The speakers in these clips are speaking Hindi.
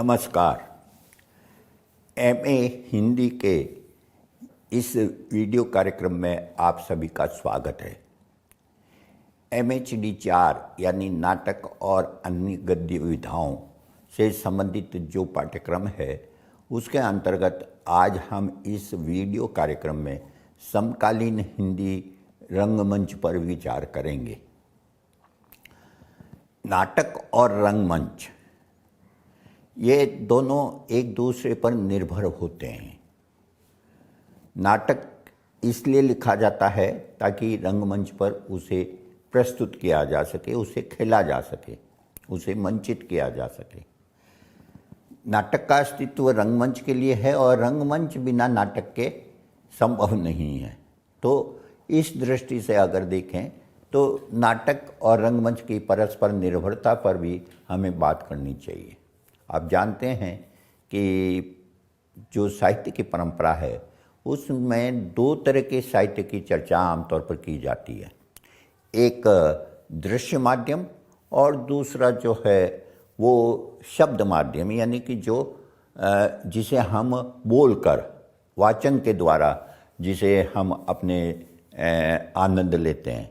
नमस्कार। एमए हिंदी के इस वीडियो कार्यक्रम में आप सभी का स्वागत है। MHD 4 यानी नाटक और अन्य गद्य विधाओं से संबंधित जो पाठ्यक्रम है उसके अंतर्गत आज हम इस वीडियो कार्यक्रम में समकालीन हिंदी रंगमंच पर विचार करेंगे। नाटक और रंगमंच ये दोनों एक दूसरे पर निर्भर होते हैं। नाटक इसलिए लिखा जाता है ताकि रंगमंच पर उसे प्रस्तुत किया जा सके, उसे खेला जा सके, उसे मंचित किया जा सके। नाटक का अस्तित्व रंगमंच के लिए है और रंगमंच बिना नाटक के संभव नहीं है। तो इस दृष्टि से अगर देखें तो नाटक और रंगमंच की परस्पर निर्भरता पर भी हमें बात करनी चाहिए। आप जानते हैं कि जो साहित्य की परंपरा है उसमें दो तरह के साहित्य की चर्चा आमतौर पर की जाती है। एक दृश्य माध्यम और दूसरा जो है वो शब्द माध्यम, यानी कि जो जिसे हम बोलकर वाचन के द्वारा जिसे हम अपने आनंद लेते हैं।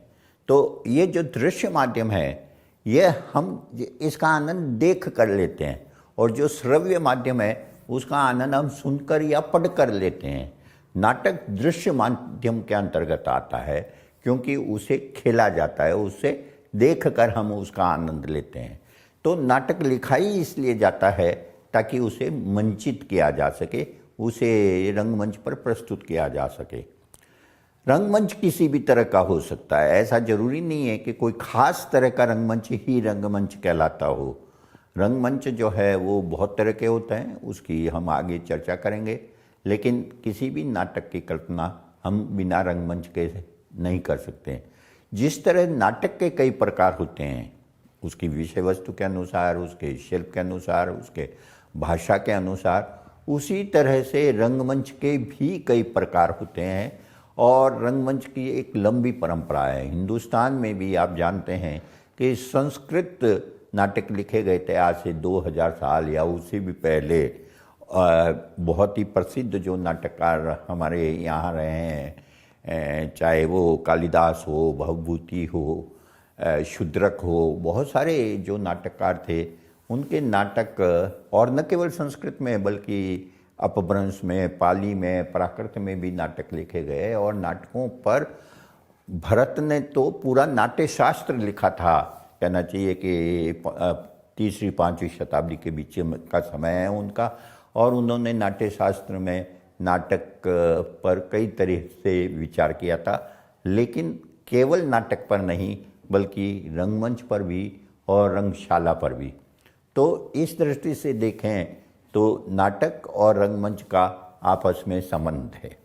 तो ये जो दृश्य माध्यम है ये हम इसका आनंद देख कर लेते हैं और जो श्रव्य माध्यम है उसका आनंद हम सुनकर या पढ़कर लेते हैं। नाटक दृश्य माध्यम के अंतर्गत आता है क्योंकि उसे खेला जाता है, उसे देखकर हम उसका आनंद लेते हैं। तो नाटक लिखा ही इसलिए जाता है ताकि उसे मंचित किया जा सके, उसे रंगमंच पर प्रस्तुत किया जा सके। रंगमंच किसी भी तरह का हो सकता है, ऐसा जरूरी नहीं है कि कोई खास तरह का रंगमंच ही रंगमंच कहलाता हो। रंगमंच जो है वो बहुत तरह के होते हैं, उसकी हम आगे चर्चा करेंगे। लेकिन किसी भी नाटक की कल्पना हम बिना रंगमंच के नहीं कर सकते। जिस तरह नाटक के कई प्रकार होते हैं, उसकी विषय वस्तु के अनुसार, उसके शिल्प के अनुसार, उसके भाषा के अनुसार, उसी तरह से रंगमंच के भी कई प्रकार होते हैं और रंगमंच की एक लंबी परंपरा है। हिंदुस्तान में भी आप जानते हैं कि संस्कृत नाटक लिखे गए थे आज से 2000 साल या उससे भी पहले। बहुत ही प्रसिद्ध जो नाटककार हमारे यहाँ रहे हैं, चाहे वो कालिदास हो, भवभूति हो, शूद्रक हो, बहुत सारे जो नाटककार थे उनके नाटक, और न केवल संस्कृत में बल्कि अपभ्रंश में, पाली में, प्राकृत में भी नाटक लिखे गए। और नाटकों पर भरत ने तो पूरा नाट्य शास्त्र लिखा था। कहना चाहिए कि 3री-5वीं शताब्दी के बीच का समय है उनका, और उन्होंने नाट्य शास्त्र में नाटक पर कई तरह से विचार किया था। लेकिन केवल नाटक पर नहीं बल्कि रंगमंच पर भी और रंगशाला पर भी। तो इस दृष्टि से देखें तो नाटक और रंगमंच का आपस में संबंध है।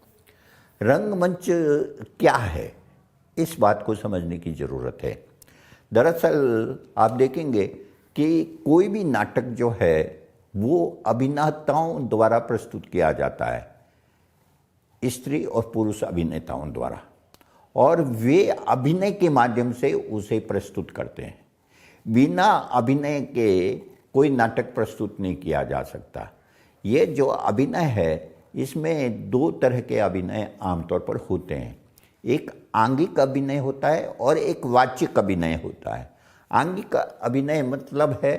रंगमंच क्या है, इस बात को समझने की ज़रूरत है। दरअसल आप देखेंगे कि कोई भी नाटक जो है वो अभिनेताओं द्वारा प्रस्तुत किया जाता है, स्त्री और पुरुष अभिनेताओं द्वारा, और वे अभिनय के माध्यम से उसे प्रस्तुत करते हैं। बिना अभिनय के कोई नाटक प्रस्तुत नहीं किया जा सकता। ये जो अभिनय है इसमें दो तरह के अभिनय आमतौर पर होते हैं। एक आंगिक अभिनय होता है और एक वाचिक अभिनय होता है। आंगिक अभिनय मतलब है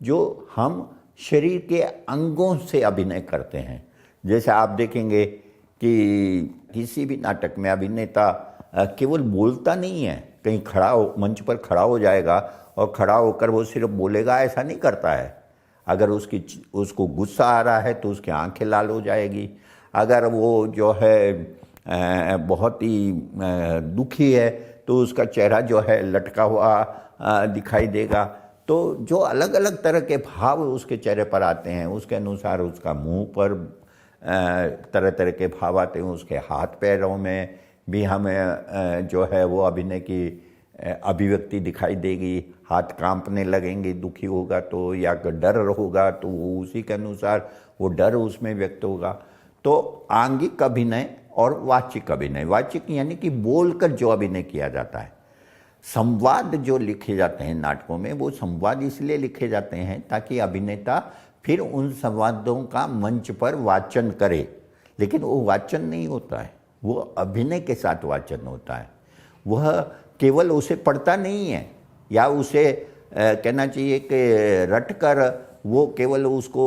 जो हम शरीर के अंगों से अभिनय करते हैं। जैसे आप देखेंगे कि किसी भी नाटक में अभिनेता केवल बोलता नहीं है, कहीं खड़ा हो, मंच पर खड़ा हो जाएगा और खड़ा होकर वो सिर्फ बोलेगा, ऐसा नहीं करता है। अगर उसको गुस्सा आ रहा है तो उसकी आंखें लाल हो जाएगी। अगर वो जो है बहुत ही दुखी है तो उसका चेहरा जो है लटका हुआ दिखाई देगा। तो जो अलग अलग तरह के भाव उसके चेहरे पर आते हैं उसके अनुसार उसका मुंह पर तरह तरह के भाव आते हैं। उसके हाथ पैरों में भी हमें जो है वो अभिनय की अभिव्यक्ति दिखाई देगी। हाथ कांपने लगेंगे दुखी होगा तो, या डर होगा तो वो उसी के अनुसार वो डर उसमें व्यक्त होगा। तो आंगिक अभिनय और वाचिक अभिनय, वाचिक यानी कि बोलकर जो अभिनय किया जाता है। संवाद जो लिखे जाते हैं नाटकों में, वो संवाद इसलिए लिखे जाते हैं ताकि अभिनेता फिर उन संवादों का मंच पर वाचन करे, लेकिन वो वाचन नहीं होता है, वो अभिनय के साथ वाचन होता है। वह केवल उसे पढ़ता नहीं है या उसे कहना चाहिए कि रटकर वो केवल उसको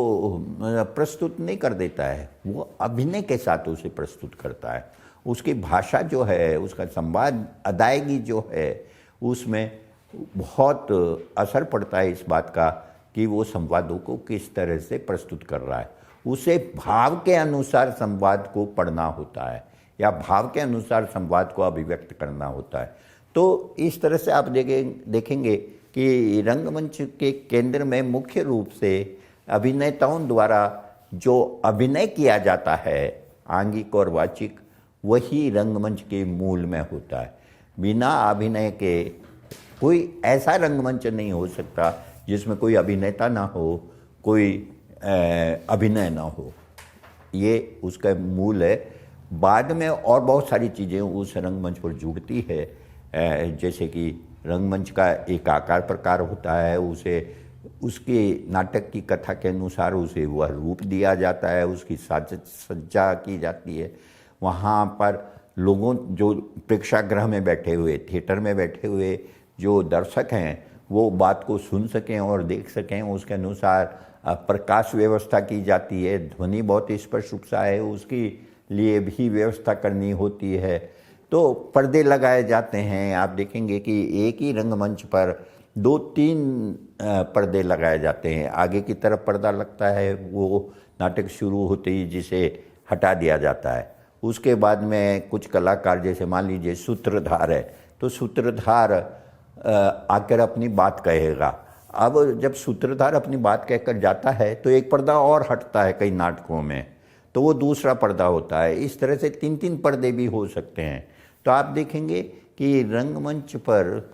प्रस्तुत नहीं कर देता है, वो अभिनय के साथ उसे प्रस्तुत करता है। उसकी भाषा जो है, उसका संवाद अदायगी जो है, उसमें बहुत असर पड़ता है इस बात का कि वो संवादों को किस तरह से प्रस्तुत कर रहा है। उसे भाव के अनुसार संवाद को पढ़ना होता है या भाव के अनुसार संवाद को अभिव्यक्त करना होता है। तो इस तरह से आप देखेंगे कि रंगमंच के केंद्र में मुख्य रूप से अभिनेताओं द्वारा जो अभिनय किया जाता है, आंगिक और वाचिक, वही रंगमंच के मूल में होता है। बिना अभिनय के कोई ऐसा रंगमंच नहीं हो सकता जिसमें कोई अभिनेता ना हो, कोई अभिनय ना हो। ये उसका मूल है। बाद में और बहुत सारी चीज़ें उस रंगमंच पर जुड़ती है, जैसे कि रंगमंच का एक आकार प्रकार होता है, उसे उसके नाटक की कथा के अनुसार उसे वह रूप दिया जाता है, उसकी साज सज्जा की जाती है। वहाँ पर लोगों, जो प्रेक्षागृह में बैठे हुए, थिएटर में बैठे हुए जो दर्शक हैं, वो बात को सुन सकें और देख सकें, उसके अनुसार प्रकाश व्यवस्था की जाती है। ध्वनि बहुत स्पष्ट रूप से है, उसके लिए भी व्यवस्था करनी होती है। तो पर्दे लगाए जाते हैं। आप देखेंगे कि एक ही रंगमंच पर 2-3 पर्दे लगाए जाते हैं। आगे की तरफ पर्दा लगता है, वो नाटक शुरू होते ही जिसे हटा दिया जाता है। उसके बाद में कुछ कलाकार, जैसे मान लीजिए सूत्रधार है, तो सूत्रधार आकर अपनी बात कहेगा। अब जब सूत्रधार अपनी बात कहकर जाता है तो एक पर्दा और हटता है कई नाटकों में, तो वो दूसरा पर्दा होता है। इस तरह से 3-3 पर्दे भी हो सकते हैं। तो आप देखेंगे कि रंगमंच पर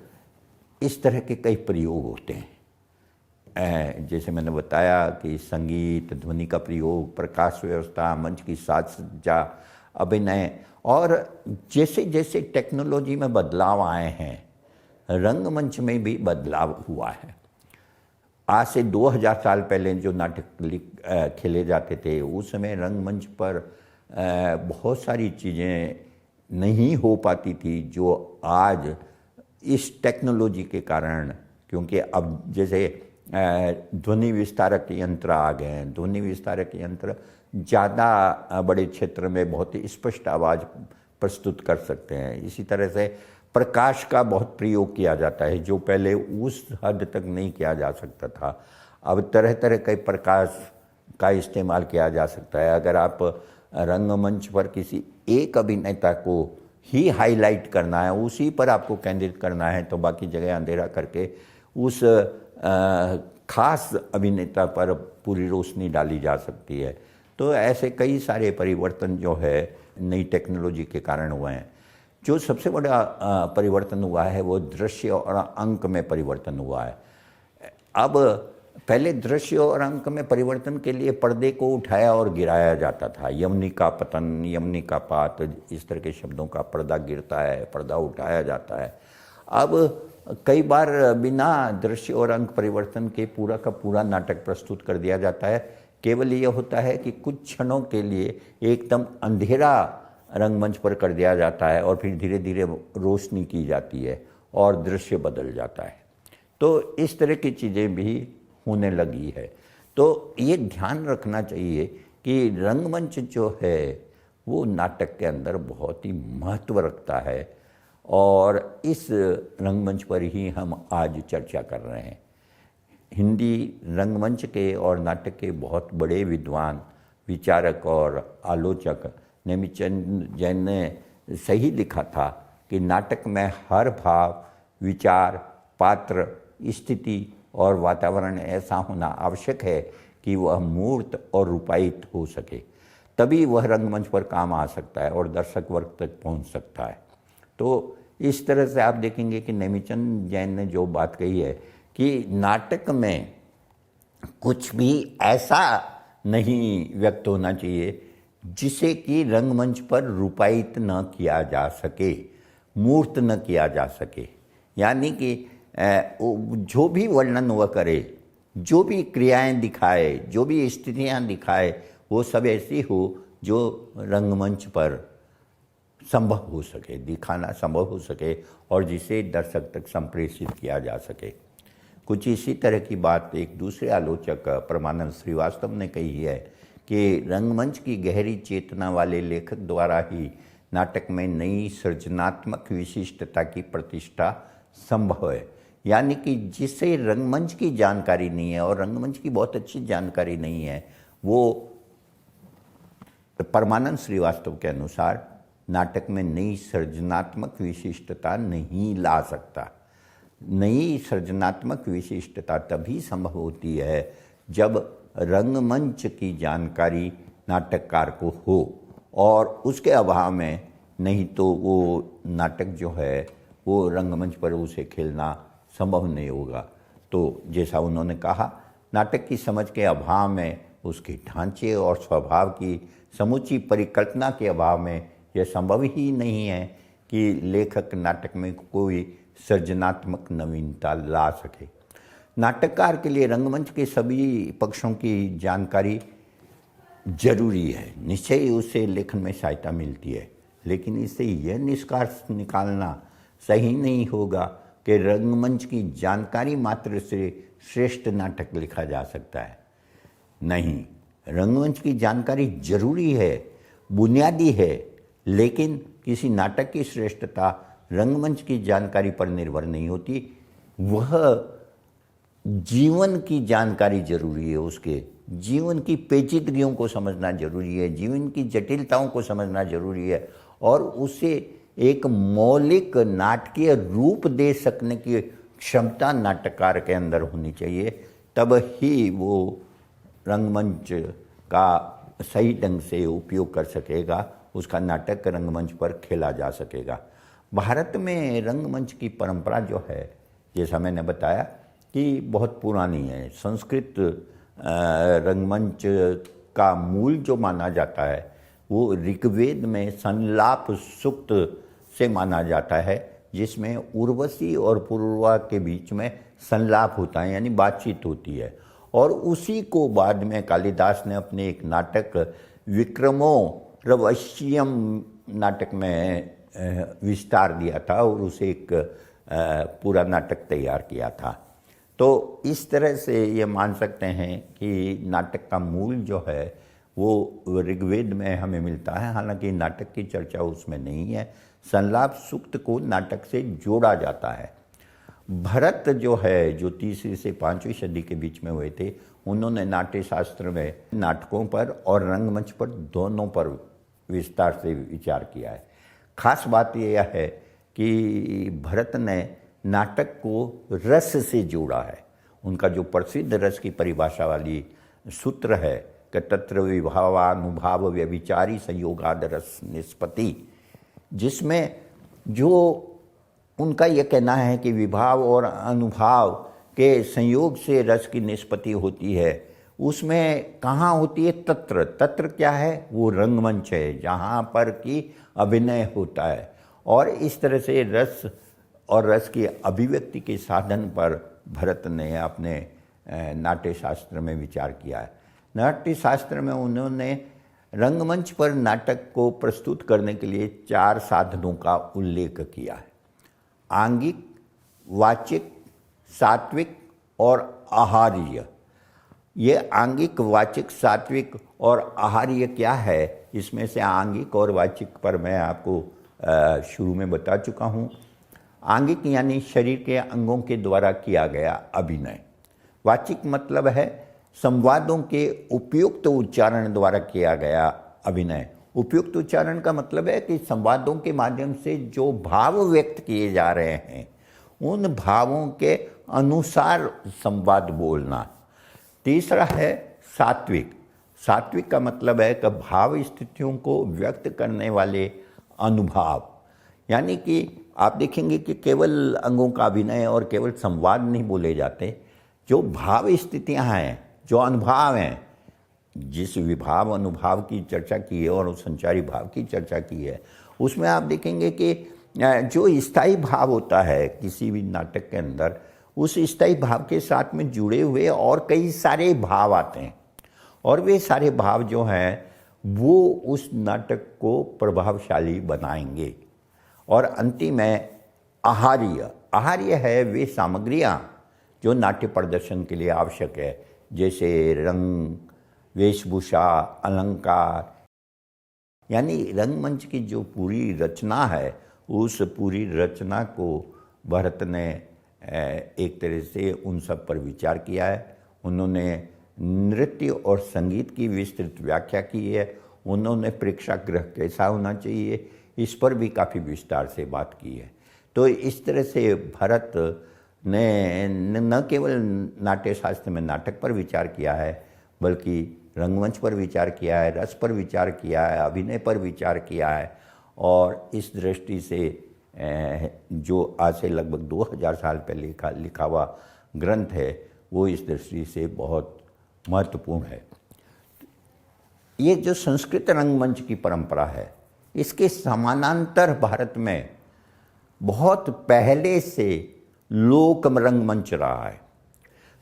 इस तरह के कई प्रयोग होते हैं। जैसे मैंने बताया कि संगीत, ध्वनि का प्रयोग, प्रकाश व्यवस्था, मंच की साज सज्जा, अभिनय, और जैसे जैसे टेक्नोलॉजी में बदलाव आए हैं, रंगमंच में भी बदलाव हुआ है। आज से 2000 साल पहले जो नाटक खेले जाते थे, उस समय रंगमंच पर बहुत सारी चीज़ें नहीं हो पाती थी जो आज इस टेक्नोलॉजी के कारण, क्योंकि अब जैसे ध्वनि विस्तारक यंत्र आ गए हैं। ध्वनि विस्तारक यंत्र ज़्यादा बड़े क्षेत्र में बहुत ही स्पष्ट आवाज़ प्रस्तुत कर सकते हैं। इसी तरह से प्रकाश का बहुत प्रयोग किया जाता है, जो पहले उस हद तक नहीं किया जा सकता था। अब तरह तरह के प्रकाश का इस्तेमाल किया जा सकता है। अगर आप रंगमंच पर किसी एक अभिनेता को ही हाईलाइट करना है, उसी पर आपको केंद्रित करना है, तो बाकी जगह अंधेरा करके उस खास अभिनेता पर पूरी रोशनी डाली जा सकती है। तो ऐसे कई सारे परिवर्तन जो है नई टेक्नोलॉजी के कारण हुए हैं। जो सबसे बड़ा परिवर्तन हुआ है वो दृश्य और अंक में परिवर्तन हुआ है। अब पहले दृश्य और अंक में परिवर्तन के लिए पर्दे को उठाया और गिराया जाता था। यमनी का पतन, यमनी का पात, इस तरह के शब्दों का पर्दा गिरता है, पर्दा उठाया जाता है। अब कई बार बिना दृश्य और अंक परिवर्तन के पूरा का पूरा नाटक प्रस्तुत कर दिया जाता है। केवल ये होता है कि कुछ क्षणों के लिए एकदम अंधेरा रंगमंच पर कर दिया जाता है और फिर धीरे धीरे रोशनी की जाती है और दृश्य बदल जाता है। तो इस तरह की चीज़ें भी होने लगी है। तो ये ध्यान रखना चाहिए कि रंगमंच जो है वो नाटक के अंदर बहुत ही महत्व रखता है, और इस रंगमंच पर ही हम आज चर्चा कर रहे हैं। हिंदी रंगमंच के और नाटक के बहुत बड़े विद्वान, विचारक और आलोचक नेमिचंद जैन ने सही लिखा था कि नाटक में हर भाव, विचार, पात्र, स्थिति और वातावरण ऐसा होना आवश्यक है कि वह मूर्त और रूपायित हो सके, तभी वह रंगमंच पर काम आ सकता है और दर्शक वर्ग तक पहुंच सकता है। तो इस तरह से आप देखेंगे कि नेमिचंद जैन ने जो बात कही है कि नाटक में कुछ भी ऐसा नहीं व्यक्त होना चाहिए जिसे कि रंगमंच पर रूपायित न किया जा सके, मूर्त न किया जा सके। यानी कि जो भी वर्णन वह करे जो भी क्रियाएं दिखाए, जो भी स्थितियां दिखाए, वो सब ऐसी हो जो रंगमंच पर संभव हो सके, दिखाना संभव हो सके और जिसे दर्शक तक संप्रेषित किया जा सके। कुछ इसी तरह की बात एक दूसरे आलोचक परमानंद श्रीवास्तव ने कही है कि रंगमंच की गहरी चेतना वाले लेखक द्वारा ही नाटक में नई सृजनात्मक विशिष्टता की प्रतिष्ठा संभव है। यानी कि जिसे रंगमंच की जानकारी नहीं है और रंगमंच की बहुत अच्छी जानकारी नहीं है, वो परमानंद श्रीवास्तव के अनुसार नाटक में नई सृजनात्मक विशिष्टता नहीं ला सकता। नई सृजनात्मक विशिष्टता तभी संभव होती है जब रंगमंच की जानकारी नाटककार को हो, और उसके अभाव में नहीं तो वो नाटक जो है वो रंगमंच पर उसे खेलना संभव नहीं होगा। तो जैसा उन्होंने कहा, नाटक की समझ के अभाव में, उसके ढांचे और स्वभाव की समूची परिकल्पना के अभाव में यह संभव ही नहीं है कि लेखक नाटक में कोई सृजनात्मक नवीनता ला सके। नाटककार के लिए रंगमंच के सभी पक्षों की जानकारी जरूरी है, निश्चय ही उससे लेखन में सहायता मिलती है, लेकिन इससे यह निष्कर्ष निकालना सही नहीं होगा कि रंगमंच की जानकारी मात्र से श्रेष्ठ नाटक लिखा जा सकता है। नहीं, रंगमंच की जानकारी जरूरी है, बुनियादी है, लेकिन किसी नाटक की श्रेष्ठता रंगमंच की जानकारी पर निर्भर नहीं होती। वह जीवन की जानकारी जरूरी है, उसके जीवन की पेचीदगियों को समझना जरूरी है, जीवन की जटिलताओं को समझना जरूरी है, और उसे एक मौलिक नाटकीय रूप दे सकने की क्षमता नाटककार के अंदर होनी चाहिए। तब ही वो रंगमंच का सही ढंग से उपयोग कर सकेगा, उसका नाटक रंगमंच पर खेला जा सकेगा। भारत में रंगमंच की परंपरा जो है, जैसा मैंने बताया कि बहुत पुरानी है। संस्कृत रंगमंच का मूल जो माना जाता है वो ऋग्वेद में संलाप सूक्त से माना जाता है, जिसमें उर्वशी और पूर्वा के बीच में संलाप होता है, यानी बातचीत होती है। और उसी को बाद में कालिदास ने अपने एक नाटक विक्रमोर्वशीयम नाटक में विस्तार दिया था और उसे एक पूरा नाटक तैयार किया था। तो इस तरह से ये मान सकते हैं कि नाटक का मूल जो है वो ऋग्वेद में हमें मिलता है, हालांकि नाटक की चर्चा उसमें नहीं है। संलाप सूक्त को नाटक से जोड़ा जाता है। भरत जो है, जो 3वीं से 5वीं सदी के बीच में हुए थे, उन्होंने नाट्य शास्त्र में नाटकों पर और रंगमंच पर दोनों पर विस्तार से विचार किया है। खास बात यह है कि भरत ने नाटक को रस से जोड़ा है। उनका जो प्रसिद्ध रस की परिभाषा वाली सूत्र है कि तत्र विभावानुभाव व्यभिचारी संयोगाद रस निष्पत्ति, जिसमें जो उनका यह कहना है कि विभाव और अनुभाव के संयोग से रस की निष्पत्ति होती है, उसमें कहाँ होती है? तत्र। तत्र क्या है? वो रंगमंच है, जहाँ पर कि अभिनय होता है। और इस तरह से रस और रस की अभिव्यक्ति के साधन पर भरत ने अपने नाट्य शास्त्र में विचार किया है। नाट्य शास्त्र में उन्होंने रंगमंच पर नाटक को प्रस्तुत करने के लिए 4 साधनों का उल्लेख किया है: आंगिक, वाचिक, सात्विक और आहार्य। ये आंगिक, वाचिक, सात्विक और आहार्य क्या है? इसमें से आंगिक और वाचिक पर मैं आपको शुरू में बता चुका हूँ। आंगिक यानी शरीर के अंगों के द्वारा किया गया अभिनय। वाचिक मतलब है संवादों के उपयुक्त उच्चारण द्वारा किया गया अभिनय। उपयुक्त उच्चारण का मतलब है कि संवादों के माध्यम से जो भाव व्यक्त किए जा रहे हैं, उन भावों के अनुसार संवाद बोलना। तीसरा है सात्विक। सात्विक का मतलब है कि भाव स्थितियों को व्यक्त करने वाले अनुभाव, यानी कि आप देखेंगे कि केवल अंगों का अभिनय और केवल संवाद नहीं बोले जाते। जो भाव स्थितियां हैं, जो अनुभाव हैं, जिस विभाव अनुभाव की चर्चा की है और संचारी भाव की चर्चा की है, उसमें आप देखेंगे कि जो स्थायी भाव होता है किसी भी नाटक के अंदर, उस स्थायी भाव के साथ में जुड़े हुए और कई सारे भाव आते हैं, और वे सारे भाव जो हैं वो उस नाटक को प्रभावशाली बनाएंगे। और अंतिम है आहार्य। आहार्य है वे सामग्रियाँ जो नाट्य प्रदर्शन के लिए आवश्यक है, जैसे रंग, वेशभूषा, अलंकार। यानी रंगमंच की जो पूरी रचना है, उस पूरी रचना को भरत ने एक तरह से उन सब पर विचार किया है। उन्होंने नृत्य और संगीत की विस्तृत व्याख्या की है। उन्होंने प्रेक्षागृह कैसा होना चाहिए, इस पर भी काफ़ी विस्तार से बात की है। तो इस तरह से भरत ने न केवल नाट्य शास्त्र में नाटक पर विचार किया है, बल्कि रंगमंच पर विचार किया है, रस पर विचार किया है, अभिनय पर विचार किया है। और इस दृष्टि से जो आज से लगभग 2000 साल पहले लिखा हुआ ग्रंथ है, वो इस दृष्टि से बहुत महत्वपूर्ण है। ये जो संस्कृत रंगमंच की परंपरा है, इसके समानांतर भारत में बहुत पहले से लोक रंगमंच रहा है।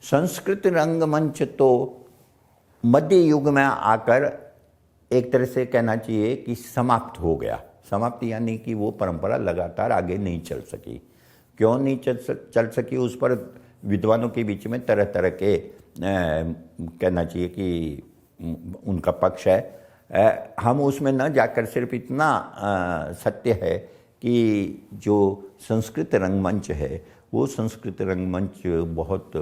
संस्कृत रंगमंच तो मध्य युग में आकर एक तरह से कहना चाहिए कि समाप्त हो गया। समाप्त यानी कि वो परंपरा लगातार आगे नहीं चल सकी। क्यों नहीं चल सकी, उस पर विद्वानों के बीच में तरह तरह के कहना चाहिए कि उनका पक्ष है। हम उसमें न जाकर सिर्फ इतना सत्य है कि जो संस्कृत रंगमंच है, वो संस्कृत रंगमंच बहुत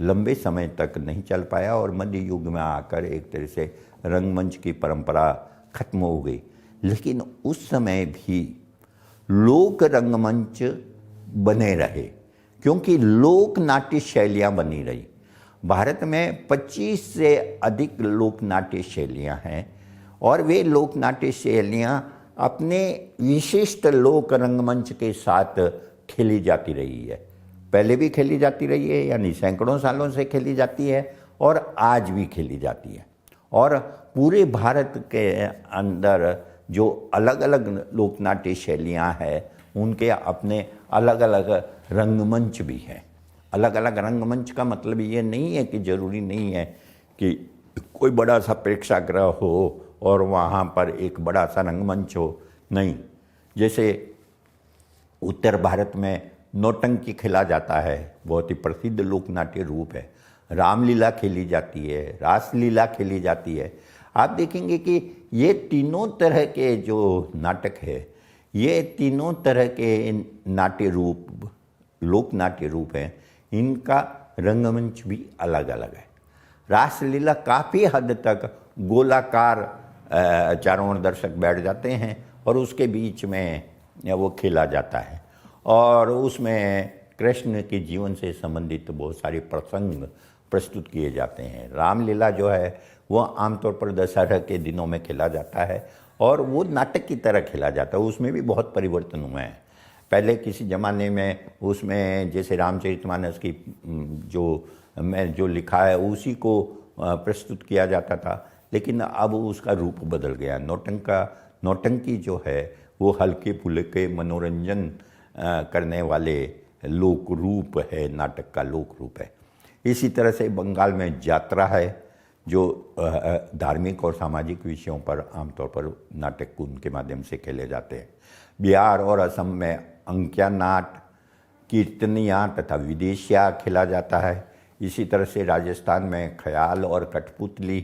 लंबे समय तक नहीं चल पाया और मध्य युग में आकर एक तरह से रंगमंच की परंपरा खत्म हो गई। लेकिन उस समय भी लोक रंगमंच बने रहे, क्योंकि लोक नाट्य शैलियाँ बनी रही। भारत में 25 से अधिक लोक नाट्य शैलियाँ हैं, और वे लोक नाट्य शैलियाँ अपने विशिष्ट लोक रंगमंच के साथ खेली जाती रही है। पहले भी खेली जाती रही है, यानी सैकड़ों सालों से खेली जाती है, और आज भी खेली जाती है। और पूरे भारत के अंदर जो अलग अलग लोकनाट्य शैलियाँ हैं, उनके अपने अलग अलग रंगमंच भी हैं। अलग अलग रंगमंच का मतलब ये नहीं है कि ज़रूरी नहीं है कि कोई बड़ा सा प्रेक्षागृह हो और वहाँ पर एक बड़ा सा रंगमंच हो। नहीं, जैसे उत्तर भारत में नौटंकी खेला जाता है, बहुत ही प्रसिद्ध लोकनाट्य रूप है। रामलीला खेली जाती है, रासलीला खेली जाती है। आप देखेंगे कि ये तीनों तरह के जो नाटक है, ये तीनों तरह के नाट्य रूप, लोक नाट्य रूप हैं, इनका रंगमंच भी अलग अलग है। रासलीला काफ़ी हद तक गोलाकार चारों ओर दर्शक बैठ जाते हैं और उसके बीच में वो खेला जाता है, और उसमें कृष्ण के जीवन से संबंधित बहुत सारे प्रसंग प्रस्तुत किए जाते हैं। रामलीला जो है वो आमतौर पर दशहरा के दिनों में खेला जाता है, और वो नाटक की तरह खेला जाता है। उसमें भी बहुत परिवर्तन हुए हैं। पहले किसी ज़माने में उसमें जैसे रामचरितमानस की जो लिखा है उसी को प्रस्तुत किया जाता था, लेकिन अब उसका रूप बदल गया। नौटंकी जो है वो हल्के फुल्के मनोरंजन करने वाले लोक रूप है, नाटक का लोक रूप है। इसी तरह से बंगाल में यात्रा है, जो धार्मिक और सामाजिक विषयों पर आमतौर पर नाटक उनके माध्यम से खेले जाते हैं। बिहार और असम में अंक्या नाट, कीर्तनिया तथा विदेशिया खेला जाता है। इसी तरह से राजस्थान में ख्याल और कठपुतली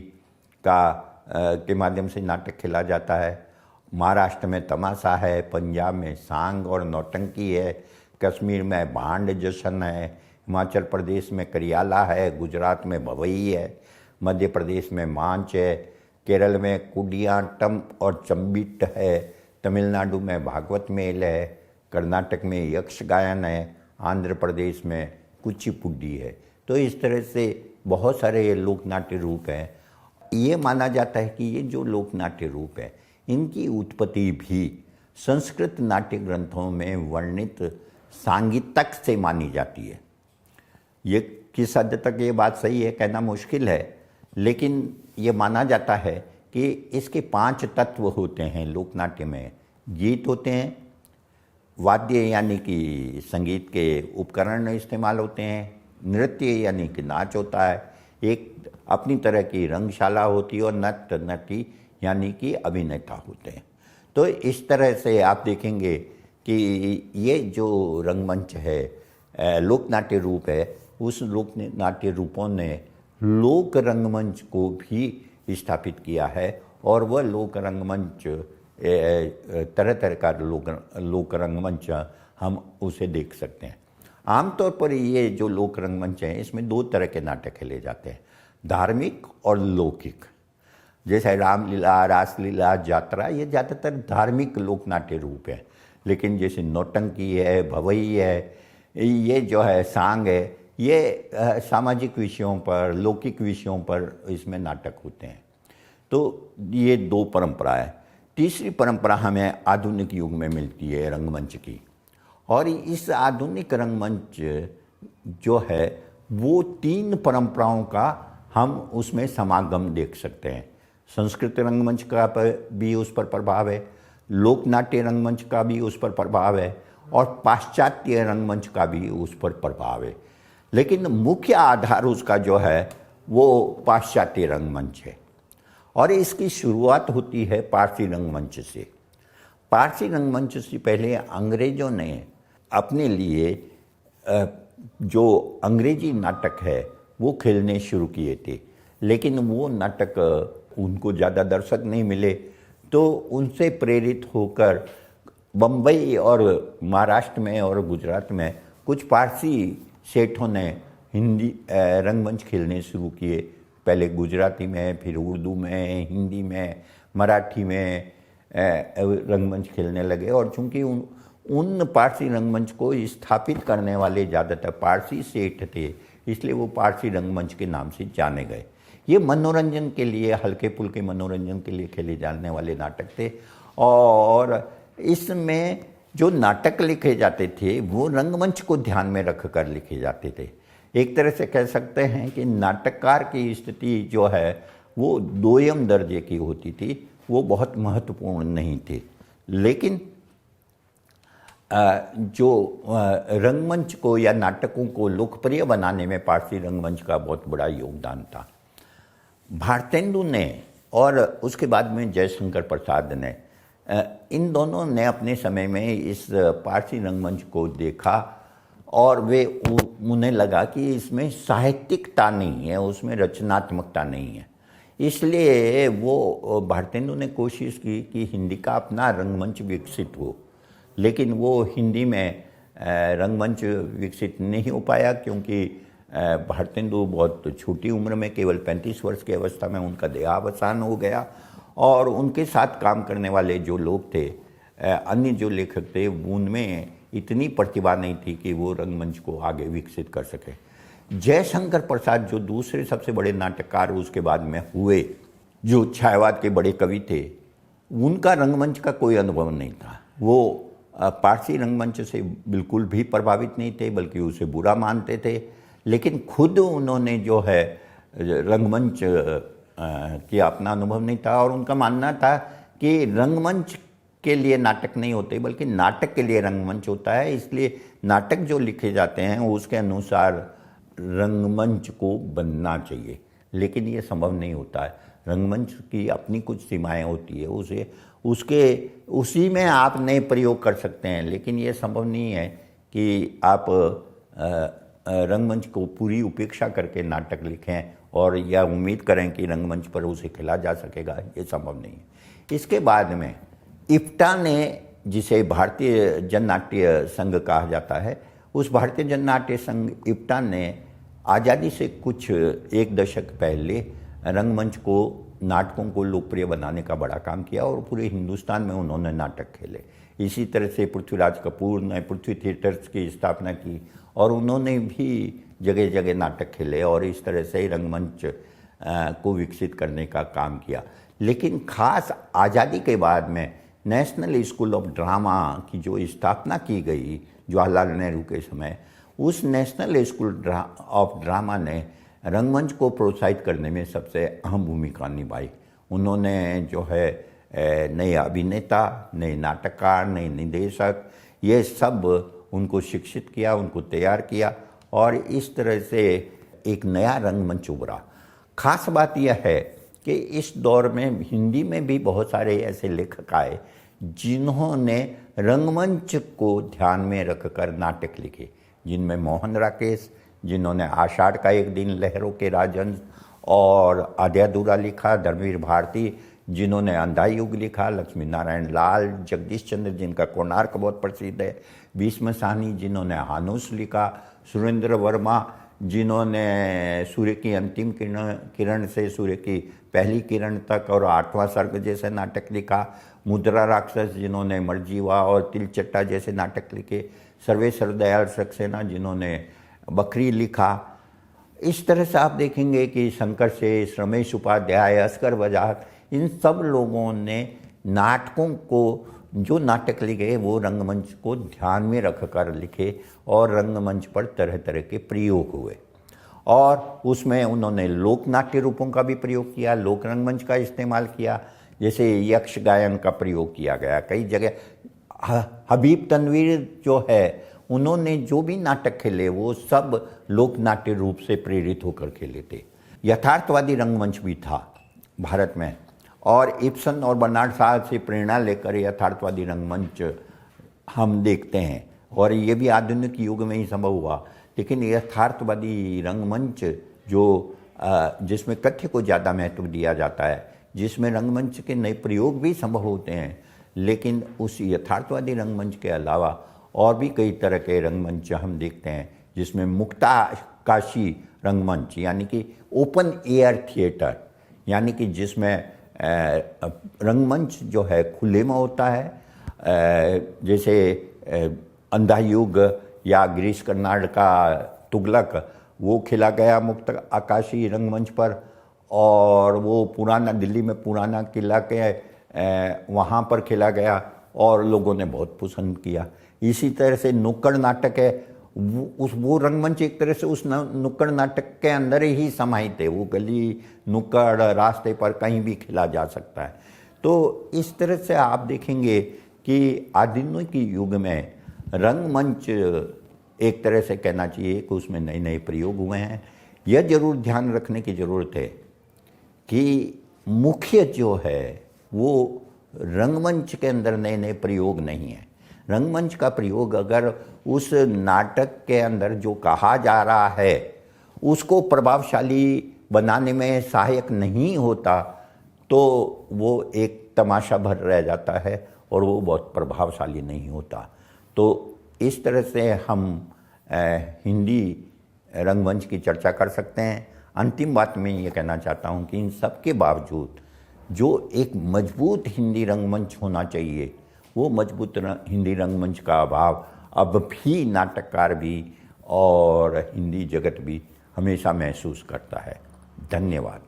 के माध्यम से नाटक खेला जाता है। महाराष्ट्र में तमाशा है, पंजाब में सांग और नौटंकी है, कश्मीर में भांड जश्न है, हिमाचल प्रदेश में करियाला है, गुजरात में भवई है, मध्य प्रदेश में मांच है, केरल में कुडियाट्टम और चंबिट है, तमिलनाडु में भागवत मेल है, कर्नाटक में यक्ष गायन है, आंध्र प्रदेश में कुचिपुडी है। तो इस तरह से बहुत सारे लोकनाट्य रूप हैं। ये माना जाता है कि ये जो लोकनाट्य रूप है, इनकी उत्पत्ति भी संस्कृत नाट्य ग्रंथों में वर्णित सांगीतक से मानी जाती है। ये किस हद तक ये बात सही है कहना मुश्किल है, लेकिन ये माना जाता है कि इसके 5 तत्व होते हैं लोकनाट्य में। गीत होते हैं, वाद्य यानी कि संगीत के उपकरण इस्तेमाल होते हैं, नृत्य यानी कि नाच होता है, एक अपनी तरह की रंगशाला होती है और नट नटी यानी कि अभिनेता होते हैं। तो इस तरह से आप देखेंगे कि ये जो रंगमंच है, लोक नाट्य रूप है, उस लोक नाट्य रूपों ने लोक रंगमंच को भी स्थापित किया है और वह लोक रंगमंच तरह तरह का लोक रंगमंच हम उसे देख सकते हैं। आमतौर पर ये जो लोक रंगमंच हैं इसमें दो तरह के नाटक खेले जाते हैं, धार्मिक और लौकिक। जैसे रामलीला, रासलीला, यात्रा, ये ज़्यादातर धार्मिक लोक नाट्य रूप है। लेकिन जैसे नौटंकी है, भवई है, ये जो है सांग है, ये सामाजिक विषयों पर, लौकिक विषयों पर इसमें नाटक होते हैं। तो ये दो परंपराएं। तीसरी परंपरा हमें आधुनिक युग में मिलती है रंगमंच की, और इस आधुनिक रंगमंच जो है वो तीन परंपराओं का हम उसमें समागम देख सकते हैं। संस्कृत रंगमंच का भी उस पर प्रभाव है, लोकनाट्य रंगमंच का भी उस पर प्रभाव है, और पाश्चात्य रंगमंच का भी उस पर प्रभाव है। लेकिन मुख्य आधार उसका जो है वो पाश्चात्य रंगमंच है, और इसकी शुरुआत होती है पारसी रंगमंच से। पारसी रंगमंच से पहले अंग्रेज़ों ने अपने लिए जो अंग्रेजी नाटक है वो खेलने शुरू किए थे, लेकिन वो नाटक उनको ज़्यादा दर्शक नहीं मिले। तो उनसे प्रेरित होकर बम्बई और महाराष्ट्र में और गुजरात में कुछ पारसी सेठों ने हिंदी रंगमंच खेलने शुरू किए। पहले गुजराती में, फिर उर्दू में, हिंदी में, मराठी में रंगमंच खेलने लगे। और चूंकि उन पारसी रंगमंच को स्थापित करने वाले ज़्यादातर पारसी सेठ थे, इसलिए वो पारसी रंगमंच के नाम से जाने गए। ये मनोरंजन के लिए, हल्के फुल्के मनोरंजन के लिए खेले जाने वाले नाटक थे, और इसमें जो नाटक लिखे जाते थे वो रंगमंच को ध्यान में रख कर लिखे जाते थे। एक तरह से कह सकते हैं कि नाटककार की स्थिति जो है वो दोयम दर्जे की होती थी, वो बहुत महत्वपूर्ण नहीं थी। लेकिन जो रंगमंच को या नाटकों को लोकप्रिय बनाने में पारसी रंगमंच का बहुत बड़ा योगदान था। भारतेंदु ने और उसके बाद में जयशंकर प्रसाद ने, इन दोनों ने अपने समय में इस पारसी रंगमंच को देखा और उन्हें लगा कि इसमें साहित्यिकता नहीं है, उसमें रचनात्मकता नहीं है। इसलिए वो भारतेंदु ने कोशिश की कि हिंदी का अपना रंगमंच विकसित हो, लेकिन वो हिंदी में रंगमंच विकसित नहीं हो पाया, क्योंकि भारतेंदु बहुत छोटी उम्र में, केवल 35 वर्ष की अवस्था में उनका देहावसान हो गया, और उनके साथ काम करने वाले जो लोग थे, अन्य जो लेखक थे, उनमें इतनी प्रतिभा नहीं थी कि वो रंगमंच को आगे विकसित कर सके। जयशंकर प्रसाद जो दूसरे सबसे बड़े नाटककार उसके बाद में हुए, जो छायावाद के बड़े कवि थे, उनका रंगमंच का कोई अनुभव नहीं था। वो पारसी रंगमंच से बिल्कुल भी प्रभावित नहीं थे, बल्कि उसे बुरा मानते थे। लेकिन खुद उन्होंने जो है रंगमंच कि अपना अनुभव नहीं था, और उनका मानना था कि रंगमंच के लिए नाटक नहीं होते, बल्कि नाटक के लिए रंगमंच होता है। इसलिए नाटक जो लिखे जाते हैं उसके अनुसार रंगमंच को बनना चाहिए, लेकिन ये संभव नहीं होता है। रंगमंच की अपनी कुछ सीमाएं होती है, उसी में आप नए प्रयोग कर सकते हैं, लेकिन ये संभव नहीं है कि आप रंगमंच को पूरी उपेक्षा करके नाटक लिखें और यह उम्मीद करें कि रंगमंच पर उसे खेला जा सकेगा, ये संभव नहीं है। इसके बाद में इप्टा ने, जिसे भारतीय जन नाट्य संघ कहा जाता है, उस भारतीय जन नाट्य संघ इप्टा ने आज़ादी से कुछ एक दशक पहले रंगमंच को, नाटकों को लोकप्रिय बनाने का बड़ा काम किया, और पूरे हिंदुस्तान में उन्होंने नाटक खेले। इसी तरह से पृथ्वीराज कपूर ने पृथ्वी थिएटर्स की स्थापना की, और उन्होंने भी जगह जगह नाटक खेले, और इस तरह से रंगमंच को विकसित करने का काम किया। लेकिन खास आज़ादी के बाद में नेशनल स्कूल ऑफ ड्रामा की जो स्थापना की गई जवाहरलाल नेहरू के समय, उस नेशनल स्कूल ऑफ ड्रामा ने रंगमंच को प्रोत्साहित करने में सबसे अहम भूमिका निभाई। उन्होंने जो है नए अभिनेता, नए नाटककार, नए निदेशक, ये सब उनको शिक्षित किया, उनको तैयार किया और इस तरह से एक नया रंगमंच उभरा। खास बात यह है कि इस दौर में हिंदी में भी बहुत सारे ऐसे लेखक आए जिन्होंने रंगमंच को ध्यान में रखकर नाटक लिखे, जिनमें मोहन राकेश, जिन्होंने आषाढ़ का एक दिन, लहरों के राजहंस और आध्याधूरा लिखा, धर्मवीर भारती जिन्होंने अंधा युग लिखा, लक्ष्मी नारायण लाल, जगदीश चंद्र जिनका कोणार्क बहुत प्रसिद्ध है, भीष्म साहनी जिन्होंने हानुस लिखा, सुरेंद्र वर्मा जिन्होंने सूर्य की अंतिम किरण से सूर्य की पहली किरण तक और आठवां सर्ग जैसे नाटक लिखा, मुद्रा राक्षस जिन्होंने मरजीवा और तिलचट्टा जैसे नाटक लिखे, सर्वेश्वर दयाल सक्सेना जिन्होंने बकरी लिखा। इस तरह से आप देखेंगे कि शंकर शेष, रमेश उपाध्याय, अस्कर बजाज, इन सब लोगों ने नाटकों को, जो नाटक लिखे वो रंगमंच को ध्यान में रखकर लिखे और रंगमंच पर तरह तरह के प्रयोग हुए और उसमें उन्होंने लोक नाट्य रूपों का भी प्रयोग किया, लोक रंगमंच का इस्तेमाल किया, जैसे यक्ष गायन का प्रयोग किया गया कई जगह। हबीब तनवीर जो है, उन्होंने जो भी नाटक खेले वो सब लोक नाट्य रूप से प्रेरित होकर खेले थे। यथार्थवादी रंगमंच भी था भारत में और इब्सन और बर्नार्ड शॉ से प्रेरणा लेकर यथार्थवादी रंगमंच हम देखते हैं और ये भी आधुनिक युग में ही संभव हुआ। लेकिन यथार्थवादी रंगमंच जो जिसमें तथ्य को ज़्यादा महत्व दिया जाता है, जिसमें रंगमंच के नए प्रयोग भी संभव होते हैं, लेकिन उस यथार्थवादी रंगमंच के अलावा और भी कई तरह के रंगमंच हम देखते हैं, जिसमें मुक्ताकाशी रंगमंच यानी कि ओपन एयर थिएटर, यानी कि जिसमें रंगमंच जो है खुले में होता है, जैसे अंधा युग या गिरीश कर्नाड का तुगलक वो खेला गया मुक्त आकाशी रंगमंच पर, और वो पुराना दिल्ली में पुराना किला के वहाँ पर खेला गया और लोगों ने बहुत पसंद किया। इसी तरह से नुक्कड़ नाटक है, वो रंगमंच एक तरह से उस नुक्कड़ नाटक के अंदर ही समाहित है, वो गली नुक्कड़ रास्ते पर कहीं भी खेला जा सकता है। तो इस तरह से आप देखेंगे कि आधुनिक युग में रंगमंच एक तरह से कहना चाहिए कि उसमें नए नए प्रयोग हुए हैं। यह जरूर ध्यान रखने की ज़रूरत है कि मुख्य जो है वो रंगमंच के अंदर नए नए प्रयोग नहीं है। रंगमंच का प्रयोग अगर उस नाटक के अंदर जो कहा जा रहा है उसको प्रभावशाली बनाने में सहायक नहीं होता तो वो एक तमाशा भर रह जाता है और वो बहुत प्रभावशाली नहीं होता। तो इस तरह से हम हिंदी रंगमंच की चर्चा कर सकते हैं। अंतिम बात मैं ये कहना चाहता हूँ कि इन सब के बावजूद जो एक मजबूत हिंदी रंगमंच होना चाहिए, वो मजबूत हिंदी रंगमंच का अभाव अब भी नाटककार भी और हिंदी जगत भी हमेशा महसूस करता है। धन्यवाद।